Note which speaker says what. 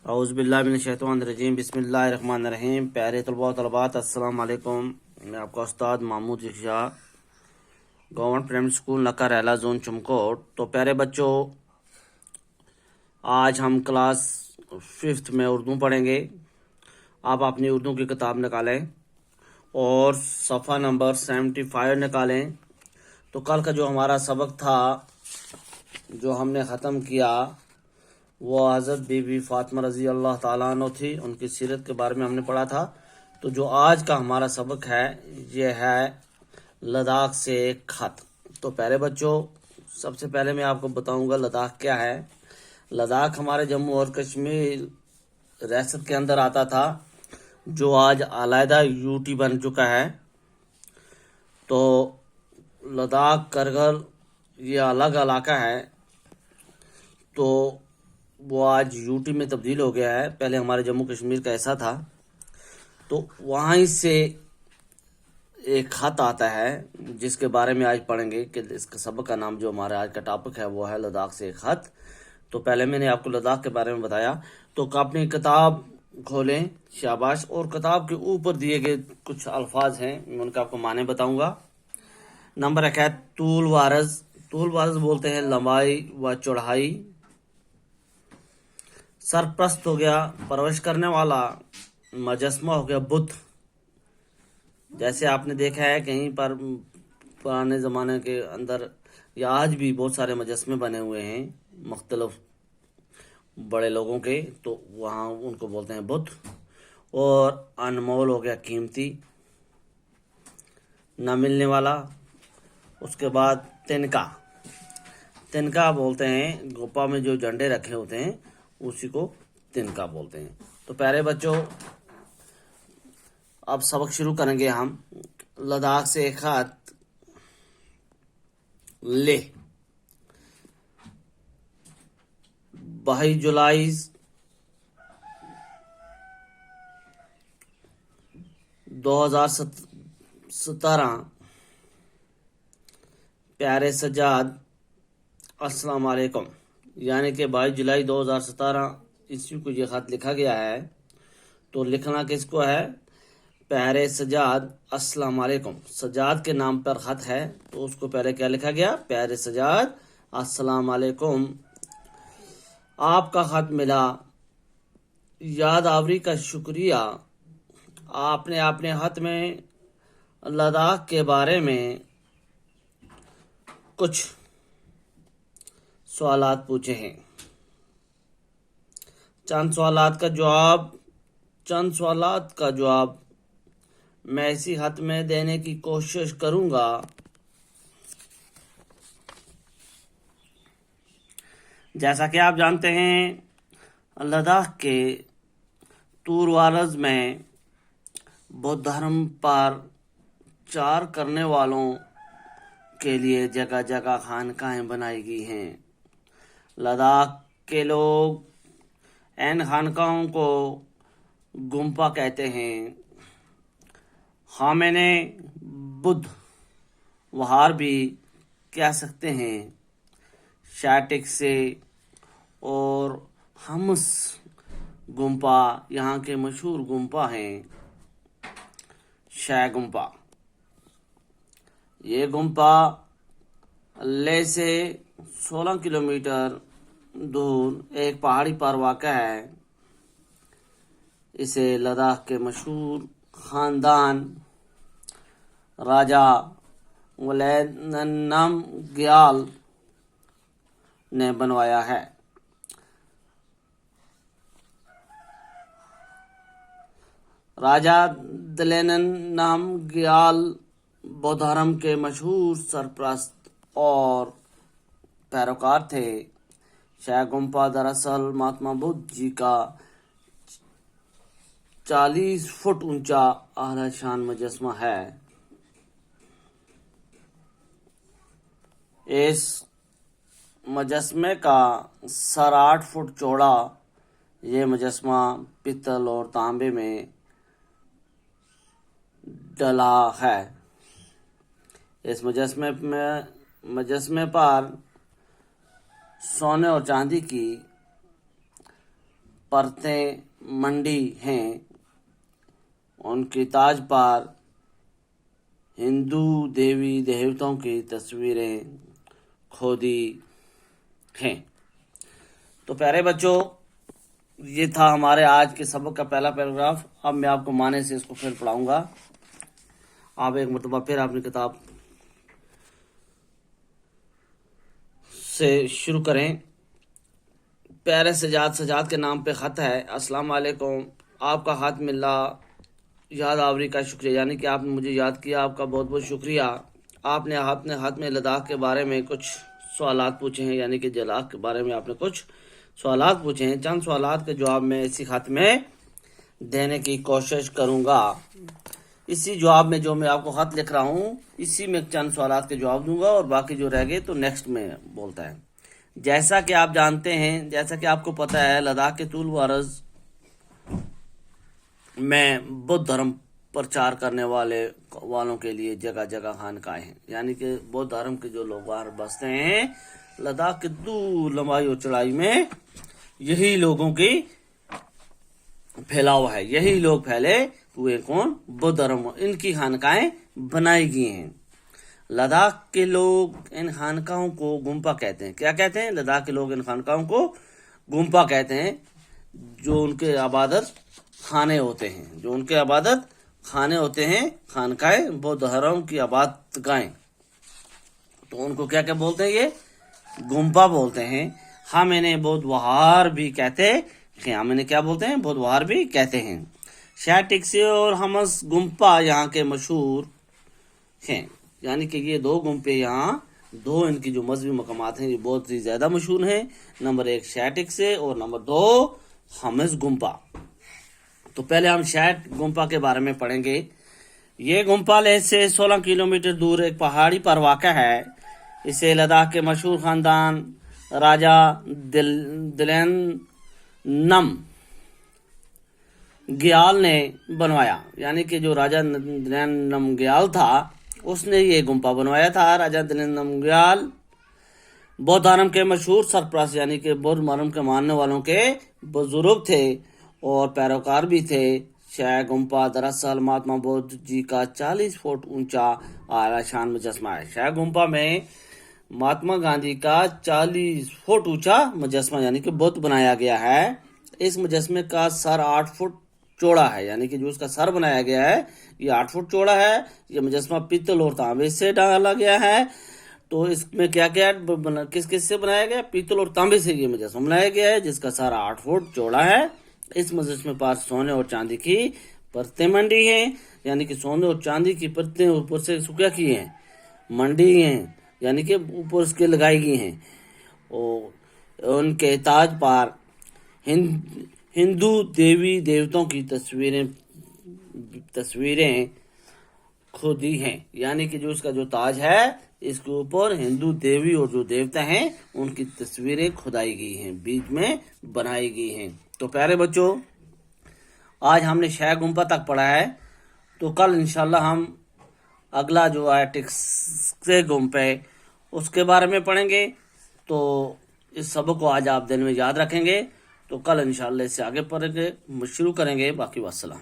Speaker 1: اعوذ باللہ من الشیطان الرجیم بسم اللہ الرحمن الرحیم۔ پیارے طلباء و طلبات السلام علیکم۔ میں آپ کا استاد محمود شاہ، گورنمنٹ پرائمری اسکول نکا ریلا زون چمکوٹ۔ تو پیارے بچوں، آج ہم کلاس 5 میں اردو پڑھیں گے۔ آپ اپنی اردو کی کتاب نکالیں اور صفحہ نمبر 75 نکالیں۔ تو کل کا جو ہمارا سبق تھا، جو ہم نے ختم کیا، وہ حضرت بی بی فاطمہ رضی اللہ تعالیٰ عنہ تھی، ان کی سیرت کے بارے میں ہم نے پڑھا تھا۔ تو جو آج کا ہمارا سبق ہے، یہ ہے لداخ سے ایک خط۔ تو پیارے بچوں، سب سے پہلے میں آپ کو بتاؤں گا لداخ کیا ہے۔ لداخ ہمارے جموں اور کشمیر ریاست کے اندر آتا تھا، جو آج علیحدہ یوٹی بن چکا ہے۔ تو لداخ کرگل یہ الگ علاقہ ہے، تو وہ آج یوٹی میں تبدیل ہو گیا ہے۔ پہلے ہمارے جموں کشمیر کا ایسا تھا۔ تو وہاں سے ایک خط آتا ہے جس کے بارے میں آج پڑھیں گے، کہ اس کا سبق کا نام جو ہمارا آج کا ٹاپک ہے وہ ہے لداخ سے ایک خط۔ تو پہلے میں نے آپ کو لداخ کے بارے میں بتایا، تو اپنی کتاب کھولیں، شاباش، اور کتاب کے اوپر دیے گئے کچھ الفاظ ہیں، میں ان کا آپ کو معنی بتاؤں گا۔ نمبر 1 ہے طول و عرض۔ طول و عرض بولتے ہیں لمبائی و چوڑائی۔ سرپرست ہو گیا پرورش کرنے والا، مجسمہ ہو گیا بت۔ جیسے آپ نے دیکھا ہے کہیں پر پرانے زمانے کے اندر یا آج بھی بہت سارے مجسمے بنے ہوئے ہیں مختلف بڑے لوگوں کے، تو وہاں ان کو بولتے ہیں بت۔ اور انمول ہو گیا قیمتی، نہ ملنے والا۔ اس کے بعد تنکا۔ تنکا بولتے ہیں گوپا میں جو جھنڈے رکھے ہوتے ہیں، اسی کو تنکا بولتے ہیں۔ تو پیارے بچوں، اب سبق شروع کریں گے ہم۔ لداخ سے ایک خط۔ لے 22 جولائی 2017۔ پیارے سجاد، السلام علیکم۔ یعنی کہ 22 جولائی 2017 عیسوی کو یہ خط لکھا گیا ہے۔ تو لکھنا کس کو ہے؟ پیارے سجاد، السلام علیکم۔ سجاد کے نام پر خط ہے، تو اس کو پہلے کیا لکھا گیا؟ پیارے سجاد، السلام علیکم۔ آپ کا خط ملا، یاد آوری کا شکریہ۔ آپ نے اپنے خط میں لداخ کے بارے میں کچھ سوالات پوچھے ہیں۔ چند سوالات کا جواب میں اسی خط میں دینے کی کوشش کروں گا۔ جیسا کہ آپ جانتے ہیں، لداخ کے طور و عرض میں بودھ دھرم پر چار کرنے والوں کے لیے جگہ جگہ خانقاہیں بنائی گئی ہیں۔ لداخ کے لوگ ان خانقاہوں کو گمپا کہتے ہیں۔ خامنے بدھ وہار بھی کہہ سکتے ہیں، شاٹک سے، اور ہمس گمپا یہاں کے مشہور گمپا ہیں۔ شے گمپا، یہ گمپا لے سے 16 کلومیٹر دور ایک پہاڑی پر واقع ہے۔ اسے لداخ کے مشہور خاندان راجہ ولینم گیال نے بنوایا ہے۔ راجہ دلینم گیال بودھ دھرم کے مشہور سرپرست اور پیروکار تھے۔ شے گمپا دراصل مہاتما بدھ جی کا 40 فٹ اونچا اعلی شان مجسمہ ہے۔ اس مجسمے کا سر 8 فٹ چوڑا۔ یہ مجسمہ پتل اور تانبے میں ڈلا ہے۔ اس مجسمے پر سونے اور چاندی کی परतें मंडी हैं, उनके ताज पर हिंदू देवी देवताओं की तस्वीरें खोदी हैं। तो प्यारे बच्चों, ये था हमारे आज के सबक का पहला पैराग्राफ। अब मैं आपको माने से इसको फिर पढ़ाऊंगा। आप एक मरतबा फिर अपनी किताब से शुरू करें। प्यारे सजाद के नाम पे ख़त है। अस्सलाम वालेकुम, आपका ख़त मिला, याद आवरी का शुक्रिया, यानी कि आपने मुझे याद किया, आपका बहुत बहुत शुक्रिया। आपने अपने ख़त में लद्दाख के बारे में कुछ सवालात पूछे हैं, यानी कि लद्दाख के बारे में आपने कुछ सवालात पूछे हैं। चंद सवालात के जवाब मैं इसी ख़त में देने की कोशिश करूँगा। इसी जवाब में जो मैं आपको ख़त लिख रहा हूँ, इसी में चंद सवालात के जवाब दूंगा और बाकी जो रह गए तो नेक्स्ट में बोलता है। जैसा कि आप जानते हैं, जैसा कि आपको पता है, लद्दाख के तूल वारज में बौद्ध धर्म प्रचार करने वालों के लिए जगह जगह खानकाएं हैं, यानी कि बौद्ध धर्म के जो लोग बाहर बसते हैं लद्दाख के दूर लंबाई और चौड़ाई में, यही लोगों की फैलाव है, यही लोग फैले हुए कौन, बौद्ध धर्म, इनकी खानकाएं बनाई गई हैं। लद्दाख के लोग इन खानकाहों को गुम्पा कहते हैं। क्या कहते हैं? लद्दाख के लोग इन खानकाहों को गुम्पा कहते हैं, जो उनके इबादत खाने होते हैं, जो उनके इबादत खाने होते हैं, खानकाएं, बौद्ध धर्म की इबादत गाहें। तो उनको क्या क्या बोलते हैं? ये गुम्पा बोलते हैं। हम इन्हें बौद्ध विहार भी कहते हैं। हम इन्हें क्या बोलते हैं? बौद्ध विहार भी कहते हैं। शाह टिक्से और हमस गुम्पा यहाँ के मशहूर हैं, यानी कि ये दो गुम्पे यहाँ, दो इनकी जो मजहबी मकामात हैं, ये बहुत ही ज्यादा मशहूर हैं। नंबर 1 शाह टिक्से और नंबर 2 हमस गुम्पा। तो पहले हम शाह गुम्पा के बारे में पढ़ेंगे। ये गुम्पा लेह से 16 किलोमीटर दूर एक पहाड़ी पर वाक़ा है। इसे लद्दाख के मशहूर खानदान राजा दिलेनम ग्याल ने बनवाया, यानी कि जो राजा दिलेनम ग्याल था उसने ये गुम्पा बनवाया था। राजा दिलेनम ग्याल बौद्ध धर्म के मशहूर सरपरस्त, यानी कि बौद्ध धर्म के मानने वालों के बुजुर्ग थे और पैरोकार भी थे। शाह गुम्पा दरअसल महात्मा बुद्ध जी का 40 फुट ऊंचा आलीशान मुजस्मा है। शाह गुम्पा में महात्मा गांधी का 40 फुट ऊंचा मुजस्मा, यानी कि बुद्ध बनाया गया है। इस मुजस्मे का सर 8 फुट चौड़ा है, यानी कि जो इसका सर बनाया गया है ये 8 फुट चौड़ा है। ये मुजस्मा पीतल और तांबे से डाला गया है। तो इसमें क्या क्या किस किस से बनाया गया? पीतल और तांबे से ये मुजस्मा बनाया गया है, जिसका सर 8 फुट चौड़ा है। इस मुजस्मे पर सोने और चांदी की परतें मंडी हैं, यानी कि सोने और चांदी की परतें ऊपर से क्या की हैं? मंडी हैं, यानी कि ऊपर उसके लगाई गई हैं। और उनके ताज पर हिंदू देवी देवताओं की तस्वीरें खुदी हैं, यानी कि जो इसका जो ताज है इसके ऊपर हिंदू देवी और जो देवता हैं उनकी तस्वीरें खुदाई गई हैं, बीच में बनाई गई हैं। तो प्यारे बच्चों, आज हमने शाह गुम्पा तक पढ़ा है। तो कल इंशाल्लाह हम अगला जो है टिक्से गुम्पे उसके बारे में पढ़ेंगे। तो इस सबक को आज आप दिन में याद रखेंगे। तो कल इंशाल्लाह इससे आगे पढ़ेंगे, शुरू करेंगे। बाकी वस्सलाम।